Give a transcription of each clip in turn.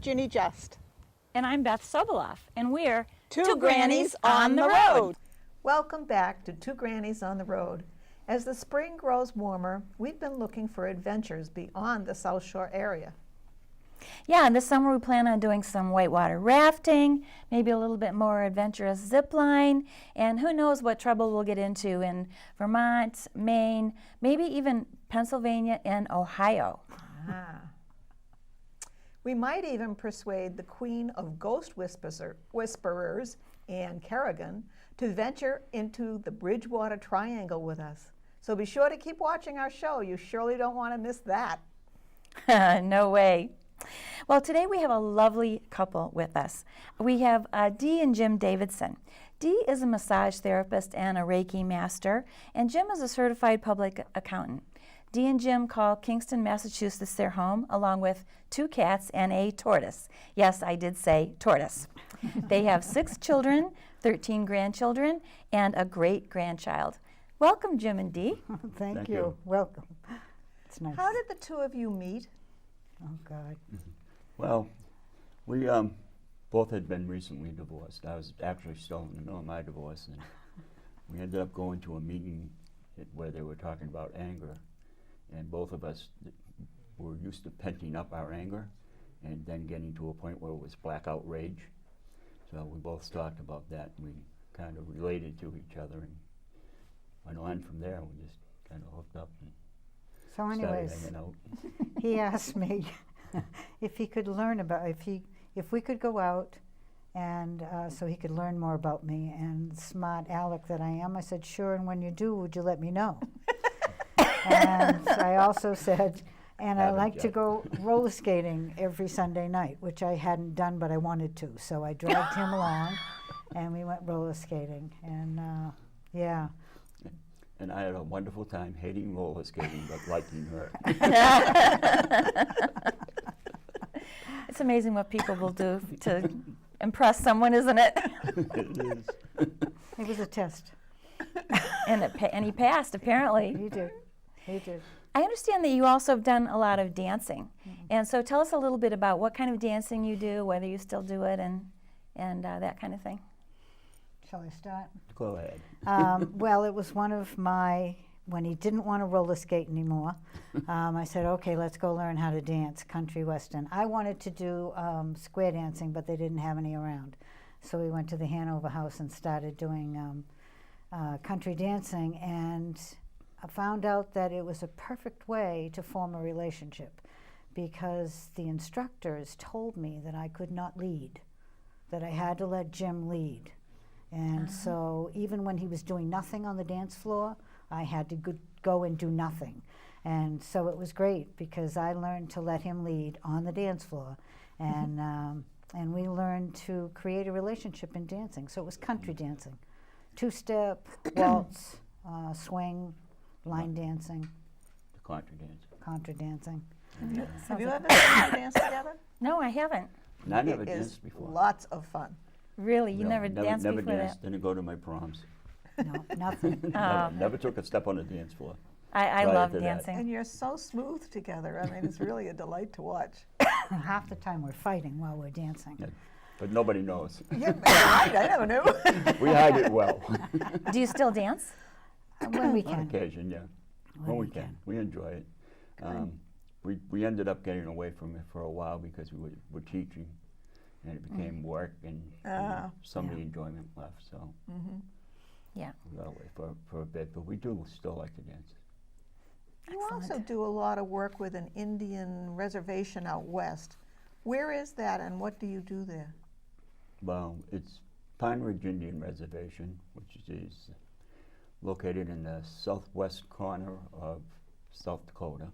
Ginny Just. And I'm Beth Soboloff, and we're Two Grannies on the Road. Welcome back to Two Grannies on the Road. As the spring grows warmer, we've been looking for adventures beyond the South Shore area. Yeah, and this summer we plan on doing some whitewater rafting, maybe a little bit more adventurous zip line, and who knows what trouble we'll get into in Vermont, Maine, maybe even Pennsylvania and Ohio. We might even persuade the queen of ghost whisperers, Anne Kerrigan, to venture into the Bridgewater Triangle with us. So be sure to keep watching our show. You surely don't want to miss that. No way. Well, today we have a lovely couple with us. We have Dee and Jim Davidson. Dee is a massage therapist and a Reiki master, and Jim is a certified public accountant. Dee and Jim call Kingston, Massachusetts their home, along with 2 cats and a tortoise. Yes, I did say tortoise. They have 6 children, 13 grandchildren, and a great-grandchild. Welcome, Jim and Dee. Thank you. Welcome. It's nice. How did the two of you meet? Oh, God. Well, we both had been recently divorced. I was actually still in the middle of my divorce, and we ended up going to a meeting where they were talking about anger. And both of us were used to penting up our anger and then getting to a point where it was blackout rage. So we both talked about that, and we kind of related to each other and went on from there. We just kind of hooked up and So anyways, started hanging out. he asked me if he could learn about, if we could go out and so he could learn more about me. And smart aleck that I am, I said, sure, and when you do, would you let me know? And I also said, and I like to go roller skating every Sunday night, which I hadn't done, but I wanted to. So I dragged him along, and we went roller skating. And yeah. And I had a wonderful time hating roller skating, but liking her. It's amazing what people will do to impress someone, isn't it? It is. It was a test. And he passed, apparently. He did. He did. I understand that you also have done a lot of dancing. And so tell us a little bit about what kind of dancing you do, whether you still do it, and that kind of thing. Shall I start? Go ahead. Well, it was one of my, when he didn't want to roller skate anymore, I said, okay, let's go learn how to dance country western. I wanted to do square dancing, but they didn't have any around. So we went to the Hanover House and started doing country dancing, and I found out that it was a perfect way to form a relationship because the instructors told me that I could not lead, that I had to let Jim lead. And so even when he was doing nothing on the dance floor, I had to go and do nothing. And so it was great because I learned to let him lead on the dance floor. And we learned to create a relationship in dancing. So it was country dancing, 2-step, waltz, swing, line dancing. The contra dance. Contra dancing. Have you ever seen them dance together? No, I haven't. And I never It is danced before. lots of fun. Really? You No, never danced never before danced. Didn't go to my proms. No, nothing. Never took a step on the dance floor. I Prior love to that. dancing. And you're so smooth together. I mean, it's really a delight to watch. Half the time we're fighting while we're dancing. Yeah. But nobody knows. Yeah, right, I never knew. We hide it well. Do you still dance? When we On can. occasion, yeah. When we can. We enjoy it. We ended up getting away from it for a while because we were teaching, and it became work, and some of the enjoyment left. So Yeah. we got away for a bit, but we do still like to dance. You also do a lot of work with an Indian reservation out west. Where is that, and what do you do there? Well, it's Pine Ridge Indian Reservation, which is located in the southwest corner of South Dakota,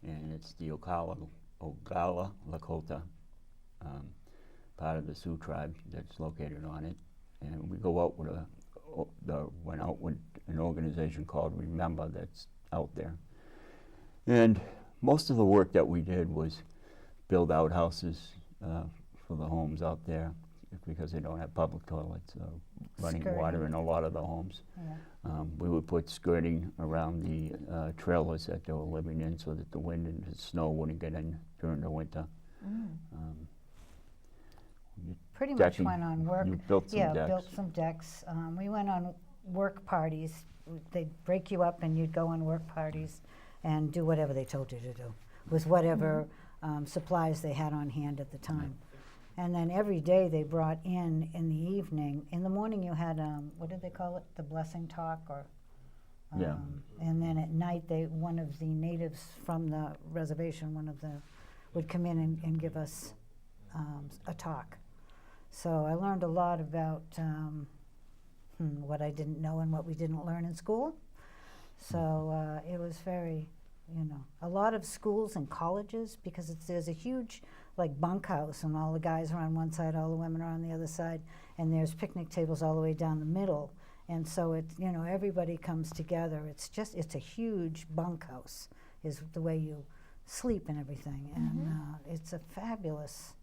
and it's the Oglala Lakota, part of the Sioux tribe that's located on it. And we go out with went out with an organization called Remember that's out there. And most of the work that we did was build outhouses for the homes out there because they don't have public toilets, running water in a lot of the homes. Yeah. We would put skirting around the trailers that they were living in so that the wind and the snow wouldn't get in during the winter. Pretty much decking. went on work. You built some Yeah, decks. built some decks. We went on work parties. They'd break you up and you'd go on work parties and do whatever they told you to do, with whatever supplies they had on hand at the time. And then every day they brought in the evening. In the morning you had, what did they call it? The blessing talk, or? Yeah. And then at night, one of the natives from the reservation, would come in and give us a talk. So I learned a lot about what I didn't know and what we didn't learn in school. So it was very, a lot of schools and colleges, because there's a huge bunkhouse, and all the guys are on one side, all the women are on the other side, and there's picnic tables all the way down the middle. And so everybody comes together. It's a huge bunkhouse, is the way you sleep and everything. And it's a fabulous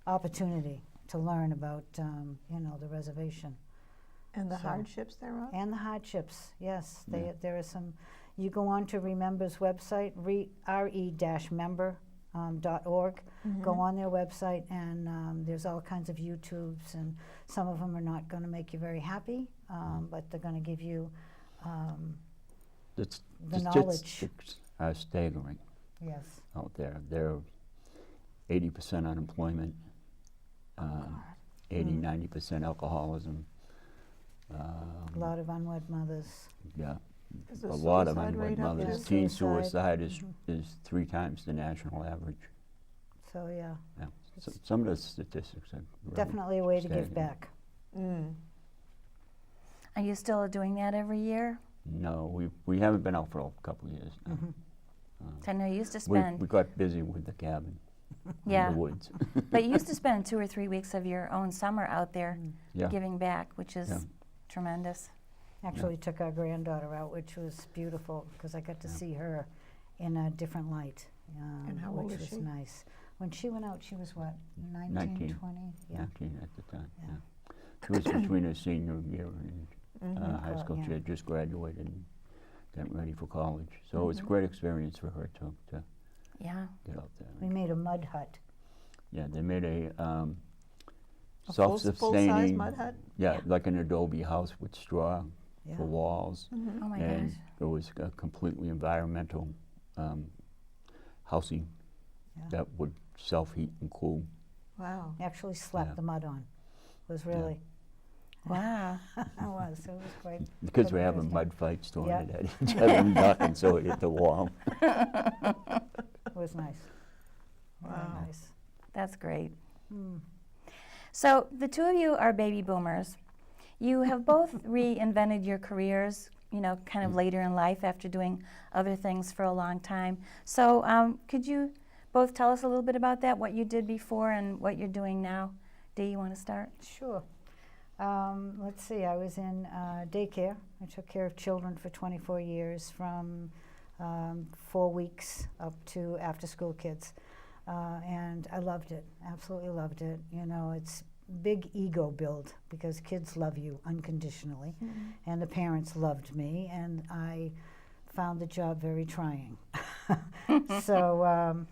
opportunity to learn about, the reservation. And the So- hardships thereof? And the hardships, yes. Yeah. There are some, you go on to Remember's website, re-member.org. Go on their website, and there's all kinds of YouTubes, and some of them are not going to make you very happy, but they're going to give you The the knowledge. statistics are staggering Yes. out there. There are 80% unemployment, 80, 90% alcoholism. A lot of unwed mothers. Yeah, Is the a lot of suicide unwed rate up mothers. there? Teen Suicide. suicide is 3 times the national average. So, yeah, Yeah. So some of the statistics are really definitely a way to give staggering. back. Are you still doing that every year? No, we haven't been out for a couple of years now. I know you used to We spend, got busy with the cabin yeah, in the woods. but you used to spend 2 or 3 weeks of your own summer out there Yeah. giving back, which is Yeah. tremendous. Actually took our granddaughter out, which was beautiful, because I got to see her in a different light, And how old which is was she? nice. When she went out, she was what, 19, 19. 20? Yeah. 19 at the time. Yeah. Yeah. It was between her senior year and high school. She Yeah. had just graduated and got ready for college. So it was a great experience for her to Yeah. get out there. We made a mud hut. Yeah, they made a A self-sustaining, full-size mud hut? yeah, like an adobe house with straw Yeah. for walls. Oh my And gosh. it was a completely environmental housing Yeah. that would self-heat and cool. Wow. Actually slapped Yeah. the mud on. It was really, Wow. it was great. The kids Good were having Thursday. mud fights throwing Yeah. it at each other and ducking so it hit the wall. It was nice. Very Wow. nice. That's great. Hmm. So the two of you are baby boomers. You have both reinvented your careers, kind of later in life after doing other things for a long time. So could you both tell us a little bit about that, what you did before and what you're doing now? Dee, you want to start? Sure. Let's see, I was in daycare. I took care of children for 24 years, from 4 weeks up to after-school kids. And I loved it, absolutely loved it. It's big ego build, because kids love you unconditionally, and the parents loved me, and I found the job very trying. So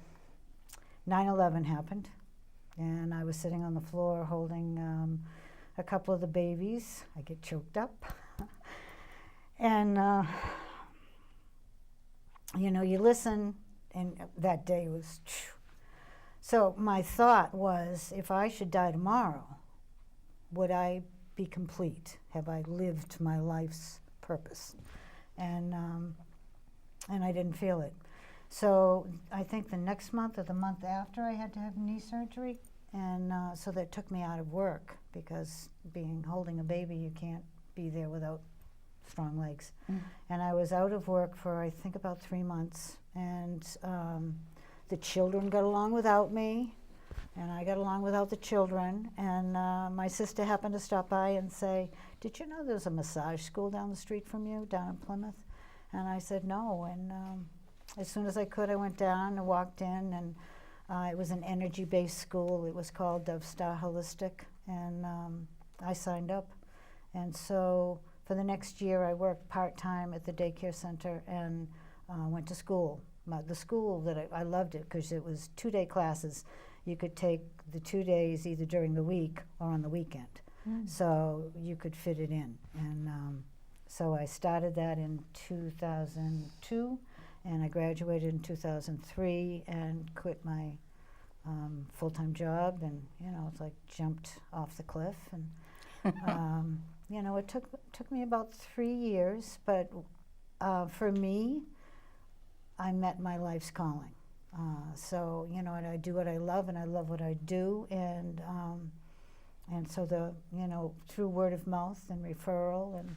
9/11 happened, and I was sitting on the floor holding a couple of the babies. I get choked up. And, you listen, and that day was, so my thought was, if I should die tomorrow, would I be complete? Have I lived my life's purpose? And I didn't feel it. So I think the next month or the month after, I had to have knee surgery. And so that took me out of work, because holding a baby, you can't be there without strong legs. And I was out of work for, I think, about 3 months. And the children got along without me, and I got along without the children. And my sister happened to stop by and say, "Did you know there's a massage school down the street from you, down in Plymouth?" And I said, "No." And as soon as I could, I went down and walked in, and it was an energy-based school. It was called Dove Star Holistic, and I signed up. And so for the next year, I worked part-time at the daycare center and went to school. The school that I loved it, because it was 2-day classes. you could take the 2 days either during the week or on the weekend. So you could fit it in. And so I started that in 2002, and I graduated in 2003 and quit my full-time job, and it's like jumped off the cliff. And it took me about 3 years, but for me, I met my life's calling. So and I do what I love, and I love what I do, and so through word of mouth and referral, and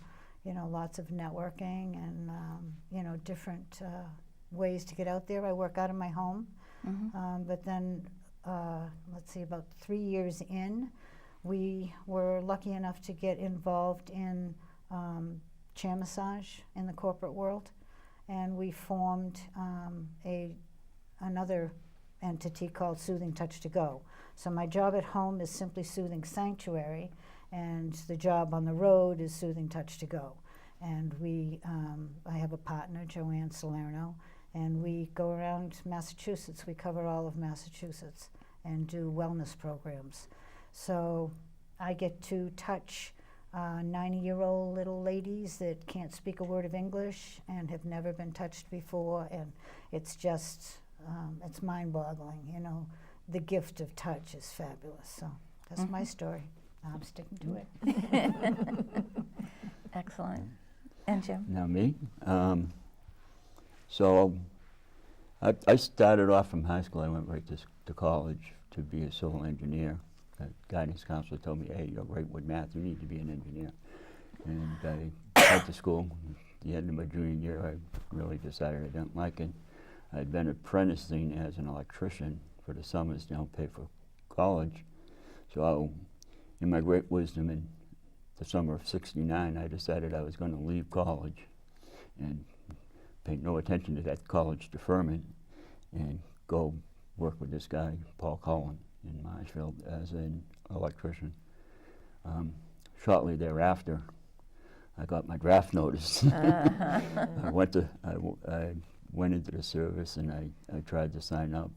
lots of networking, and different ways to get out there. I work out of my home, but then let's see, about 3 years in, we were lucky enough to get involved in chair massage in the corporate world, and we formed another entity called Soothing Touch to Go. So my job at home is simply Soothing Sanctuary, and the job on the road is Soothing Touch to Go. And I have a partner, Joanne Salerno, and we go around Massachusetts. We cover all of Massachusetts and do wellness programs. So I get to touch 90-year-old little ladies that can't speak a word of English and have never been touched before, and it's just, it's mind-boggling. The gift of touch is fabulous. So that's my story. I'm sticking to it. Excellent. And Jim? Now me. So I started off from high school. I went right to college to be a civil engineer. The guidance counselor told me, hey, you're great with math, you need to be an engineer. And I went to school. At the end of my junior year, I really decided I didn't like it. I'd been apprenticing as an electrician for the summers to help pay for college. So in my great wisdom, in the summer of '69, I decided I was going to leave college and pay no attention to that college deferment and go work with this guy, Paul Cullen, in Marshfield as an electrician. Shortly thereafter, I got my draft notice. I went into the service, and I tried to sign up.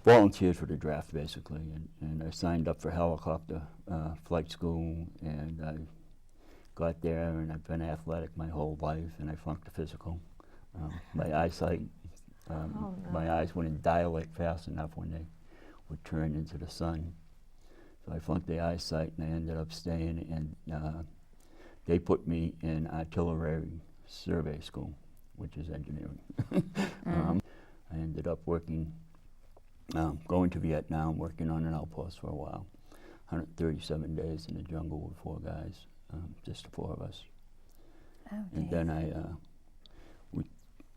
Volunteered for the draft, basically, and I signed up for helicopter flight school, and I got there, and I've been athletic my whole life, and I flunked the physical. My eyesight, my eyes wouldn't dilate fast enough when they would turn into the sun. So I flunked the eyesight, and I ended up staying, and they put me in artillery survey school, which is engineering. I ended up working, going to Vietnam, working on an outpost for a while. 137 days in the jungle with 4 guys, just the 4 of us. Oh, and then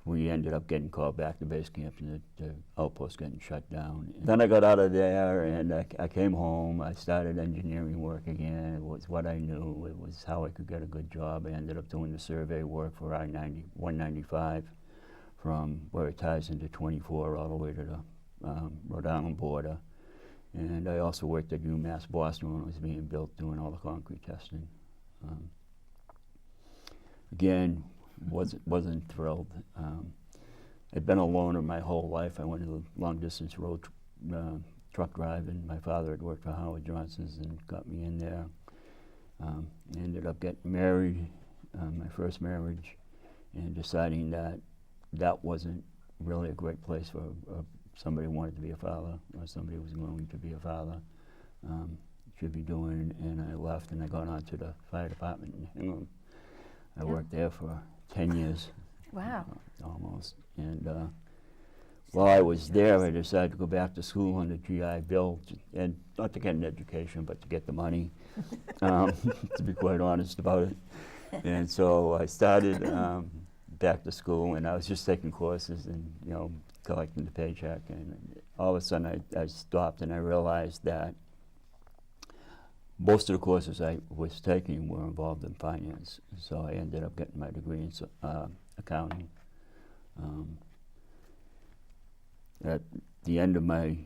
we ended up getting called back to base camp, and the outpost getting shut down. And then I got out of there, and I came home. I started engineering work again. It was what I knew. It was how I could get a good job. I ended up doing the survey work for I-195 from where it ties into 24 all the way to the Rhode Island border. And I also worked at UMass Boston when it was being built, doing all the concrete testing. Again, wasn't thrilled. I'd been a loner my whole life. I went to long distance road truck driving. My father had worked for Howard Johnson's and got me in there. Ended up getting married, my first marriage, and deciding that that wasn't really a great place for somebody who wanted to be a father, or somebody who was going to be a father should be doing. And I left, and I got onto the fire department in Hingham. I worked there for 10 years. Wow. Almost. And while I was there, I decided to go back to school on the GI Bill, and not to get an education, but to get the money, to be quite honest about it. And so I started back to school, and I was just taking courses and, collecting the paycheck. And all of a sudden I stopped, and I realized that most of the courses I was taking were involved in finance. So I ended up getting my degree in accounting. At the end of my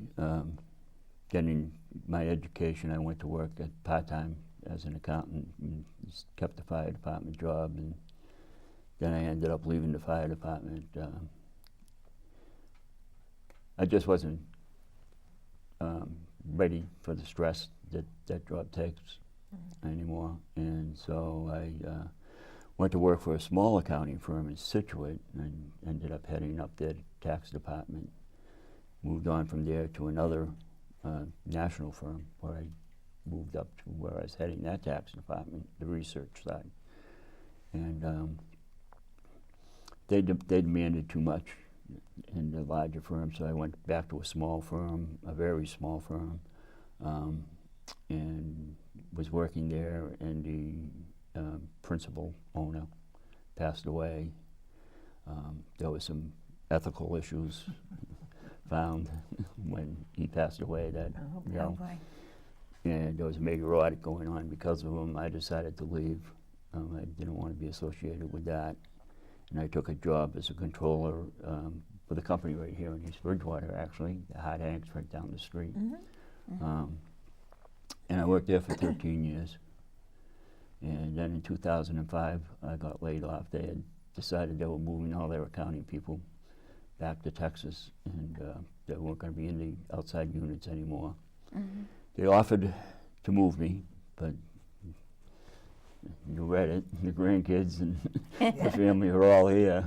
getting my education, I went to work at part-time as an accountant and kept the fire department job, and then I ended up leaving the fire department. I just wasn't ready for the stress that that job takes anymore. And so I went to work for a small accounting firm in Situate and ended up heading up their tax department. Moved on from there to another national firm where I moved up to where I was heading that tax department, the research side. And they demanded too much in the larger firm, so I went back to a small firm, a very small firm, and was working there, and the principal owner passed away. There was some ethical issues found when he passed away that, you know, and there was a major audit going on because of him. I decided to leave. I didn't want to be associated with that. And I took a job as a controller with a company right here in East Bridgewater, actually, the Hot Hanks right down the street. And I worked there for 13 years. And then in 2005, I got laid off. They had decided they were moving all their accounting people back to Texas, and they weren't going to be in the outside units anymore. They offered to move me, but you read it, the grandkids and the family are all here.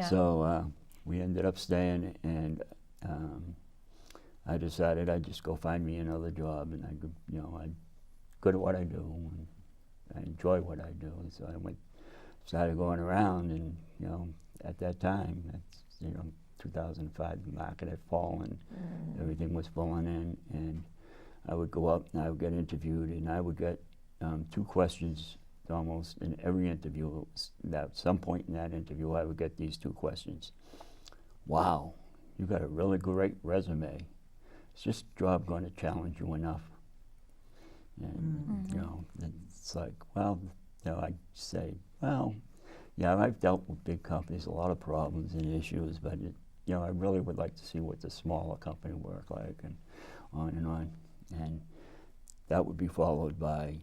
So we ended up staying, and I decided I'd just go find me another job, and I'm good at what I do, and I enjoy what I do. So I started going around, and at that time, that's 2005, the market had fallen, everything was falling in, and I would go up and I would get interviewed, and I would get 2 questions almost in every interview. At some point in that interview, I would get these 2 questions. Wow, you got a really great resume. Is this job going to challenge you enough? And it's like, well, I say, well, yeah, I've dealt with big companies, a lot of problems and issues, but I really would like to see what the smaller company work like, and on and on. And that would be followed by,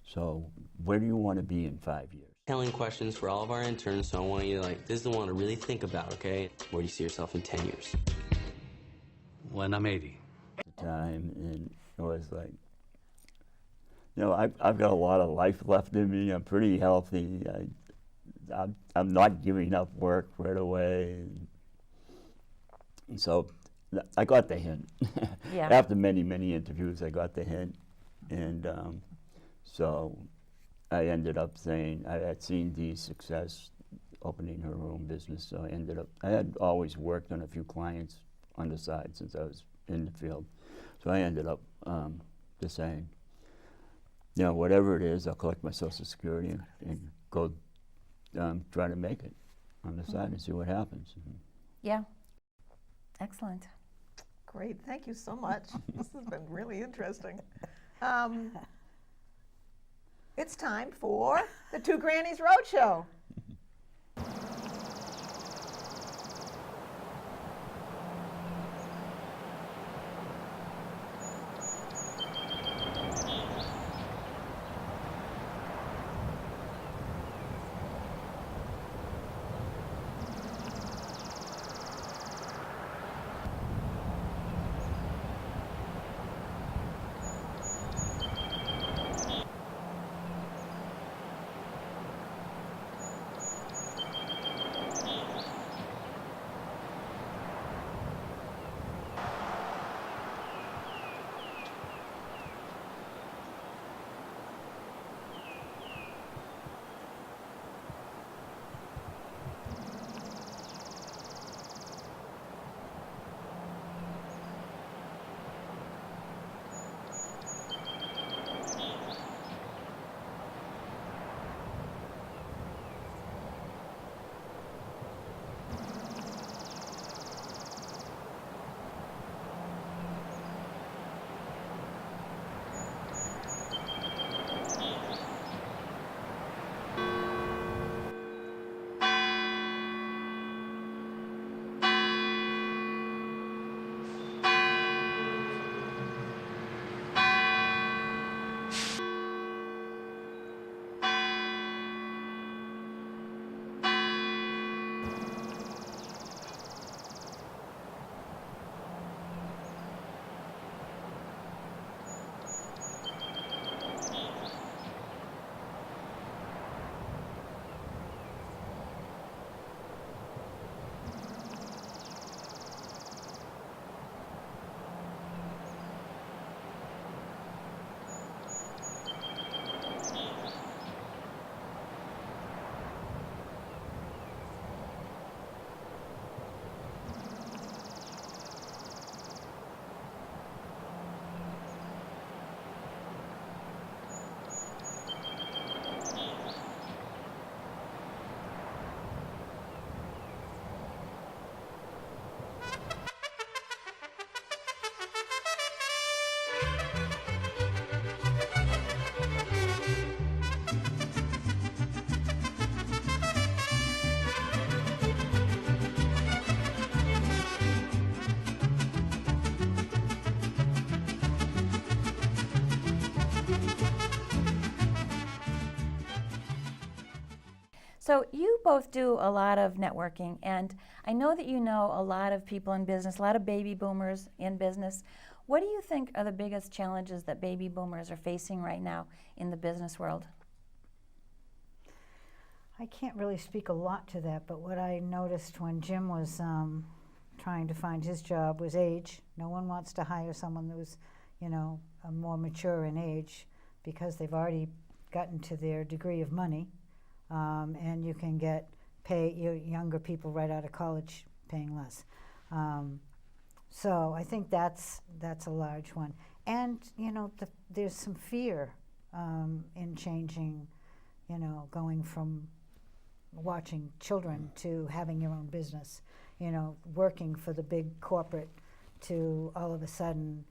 so where do you want to be in 5 years? Telling questions for all of our interns, so I want you to, this is the one to really think about, okay? Where do you see yourself in 10 years? When I'm 80. At the time, and it was like, I've got a lot of life left in me. I'm pretty healthy. I'm not giving up work right away. And so I got the hint. After many, many interviews, I got the hint. And so I ended up saying, I had seen Dee's success opening her own business, so I had always worked on a few clients on the side since I was in the field. So I ended up just saying, whatever it is, I'll collect my Social Security and go try to make it on the side and see what happens. Yeah, excellent. Great, thank you so much. This has been really interesting. It's time for the Two Grannies Roadshow. So you both do a lot of networking, and I know that you know a lot of people in business, a lot of baby boomers in business. What do you think are the biggest challenges that baby boomers are facing right now in the business world? I can't really speak a lot to that, but what I noticed when Jim was trying to find his job was age. No one wants to hire someone who's, more mature in age because they've already gotten to their degree of money. And you can pay younger people right out of college paying less. So I think that's a large one. And, there's some fear in changing, going from watching children to having your own business, working for the big corporate to all of a sudden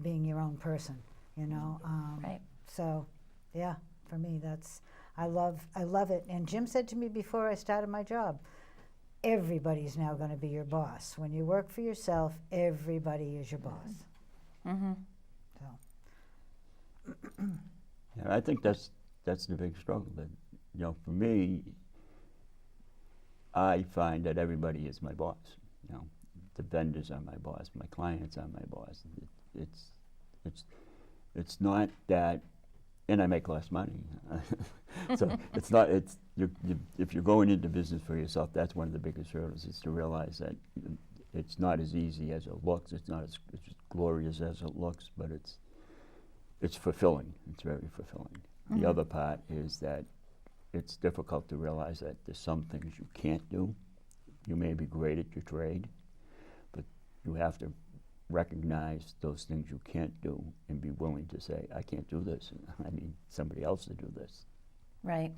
being your own person, Right. So, yeah, for me, I love it. And Jim said to me before I started my job, everybody's now going to be your boss. When you work for yourself, everybody is your boss. Mm-hmm. So. Yeah, I think that's the big struggle. That, for me, I find that everybody is my boss. The vendors are my boss, my clients are my boss. It's not that, and I make less money. So it's not. If you're going into business for yourself, that's one of the biggest hurdles. Is to realize that it's not as easy as it looks. It's not as glorious as it looks, but it's fulfilling. It's very fulfilling. Mm-hmm. The other part is that it's difficult to realize that there's some things you can't do. You may be great at your trade, but you have to recognize those things you can't do and be willing to say, I can't do this. I need somebody else to do this. Right.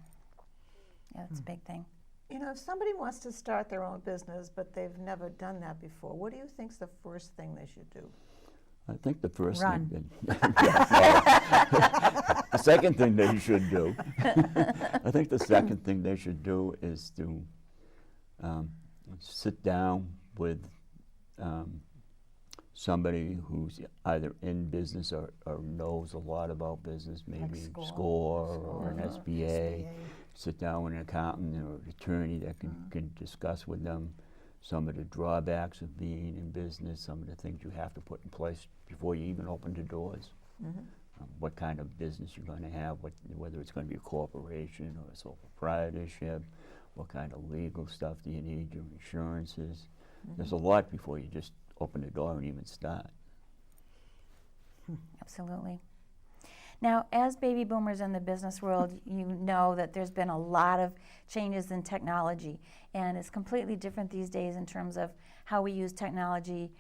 Yeah, that's a big thing. If somebody wants to start their own business, but they've never done that before, what do you think's the first thing they should do? I think the first Run. thing the second thing they should do, I think the second thing they should do is to sit down with somebody who's either in business or knows a lot about business, maybe Like SCORE or an SBA. SBA. Sit down with an accountant or an attorney that can discuss with them some of the drawbacks of being in business, some of the things you have to put in place before you even open the doors. Mm-hmm. What kind of business you're going to have, whether it's going to be a corporation or a sole proprietorship, what kind of legal stuff do you need, your insurances. Mm-hmm. There's a lot before you just open the door and even start. Absolutely. Now, as baby boomers in the business world, you know that there's been a lot of changes in technology, and it's completely different these days in terms of how we use technology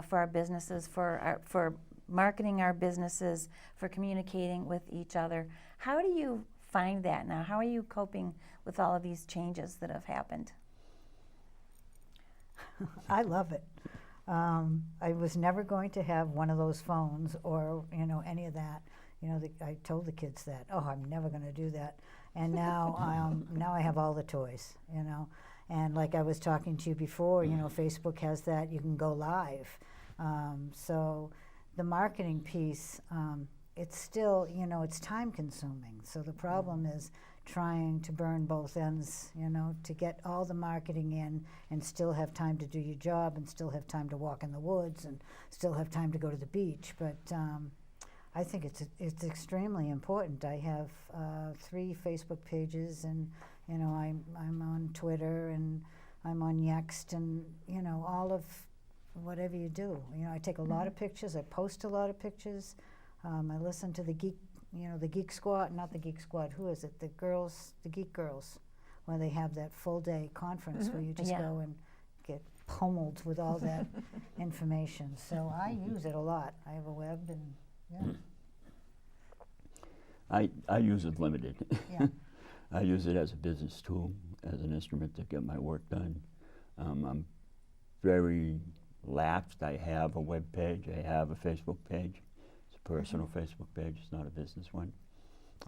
for our businesses, for marketing our businesses, for communicating with each other. How do you find that now? How are you coping with all of these changes that have happened? I love it. I was never going to have one of those phones or, any of that. I told the kids that, I'm never going to do that. And now, now I have all the toys, And like I was talking to you before, Facebook has that, you can go live. So the marketing piece, it's still, it's time consuming. So the problem is trying to burn both ends, to get all the marketing in and still have time to do your job and still have time to walk in the woods and still have time to go to the beach. But I think it's extremely important. I have 3 Facebook pages, and I'm on Twitter and I'm on Yext, and all of whatever you do. I take a lot of pictures. I post a lot of pictures. I listen to the Geek Squad, not the Geek Squad. Who is it? The Geek Girls, where they have that full day conference where you just go and get pummeled with all that information. So I use it a lot. I have a web and. Yeah. I use it limited. Yeah. I use it as a business tool, as an instrument to get my work done. I'm very lapsed. I have a web page. I have a Facebook page. It's a personal Facebook page. It's not a business one.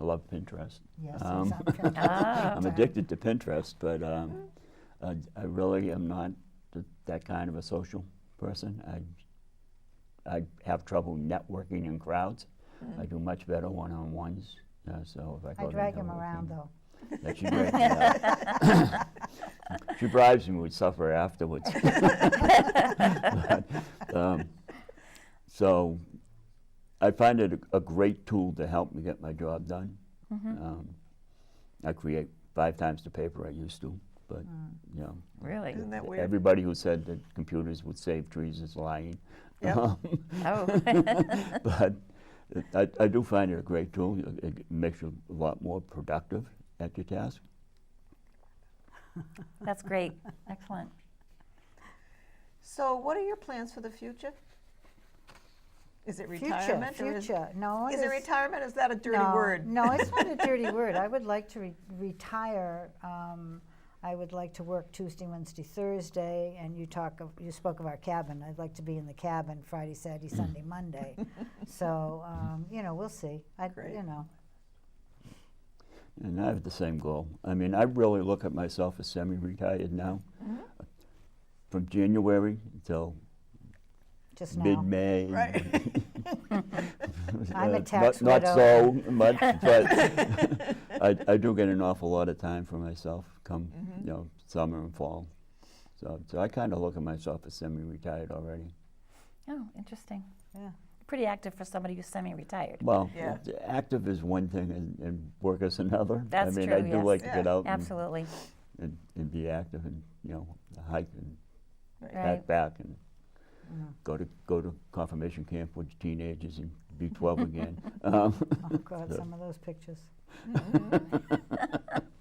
I love Pinterest. Yes, he's Um, on Pinterest. I'm addicted to Pinterest, but I really am not that kind of a social person. I have trouble networking in crowds. I do much better one-on-ones. So if I go I to drag him networking- around, though. Yeah, she drags me out. She bribes me with supper afterwards. But, so I find it a great tool to help me get my job done. I create 5 times the paper I used to, but you know, Really? Isn't that weird? everybody who said that computers would save trees is lying. Yep. Oh. But I do find it a great tool. It makes you a lot more productive at your task. That's great. Excellent. So what are your plans for the future? Is it retirement? or Future. No, Is it retirement? Is that a dirty no, word? No, it's not a dirty word. I would like to retire. I would like to work Tuesday, Wednesday, Thursday, and you spoke of our cabin. I'd like to be in the cabin Friday, Saturday, Sunday, Monday. So, you know, we'll see. Great. You know. And I have the same goal. I mean, I really look at myself as semi-retired now. From January until Just now. mid-May. Right. I'm a tax not widow. so much, but I do get an awful lot of time for myself come you know, summer and fall. So I kind of look at myself as semi-retired already. Oh, interesting. Yeah. Pretty active for somebody who's semi-retired. Well, Yeah. active is one thing and work is another. That's I mean, true, I do yes. like to get out Absolutely. and be active and, you know, hike and Right. back and go to confirmation camp with teenagers and be 12 again. Oh, God, some of those pictures.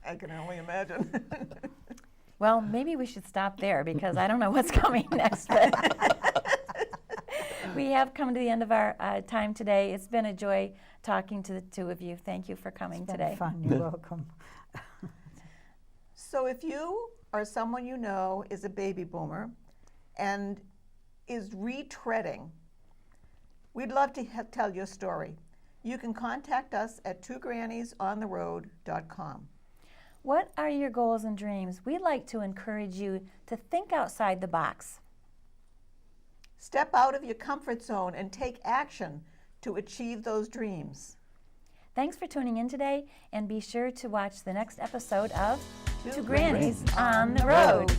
I can only imagine. Well, maybe we should stop there because I don't know what's coming next. But we have come to the end of our time today. It's been a joy talking to the two of you. Thank you for coming It's been today. fun. You're welcome. So if you or someone you know is a baby boomer and is retreading, we'd love to tell your story. You can contact us at TwoGranniesOnTheRoad.com. What are your goals and dreams? We'd like to encourage you to think outside the box. Step out of your comfort zone and take action to achieve those dreams. Thanks for tuning in today, and be sure to watch the next episode of Two Grannies on the Road.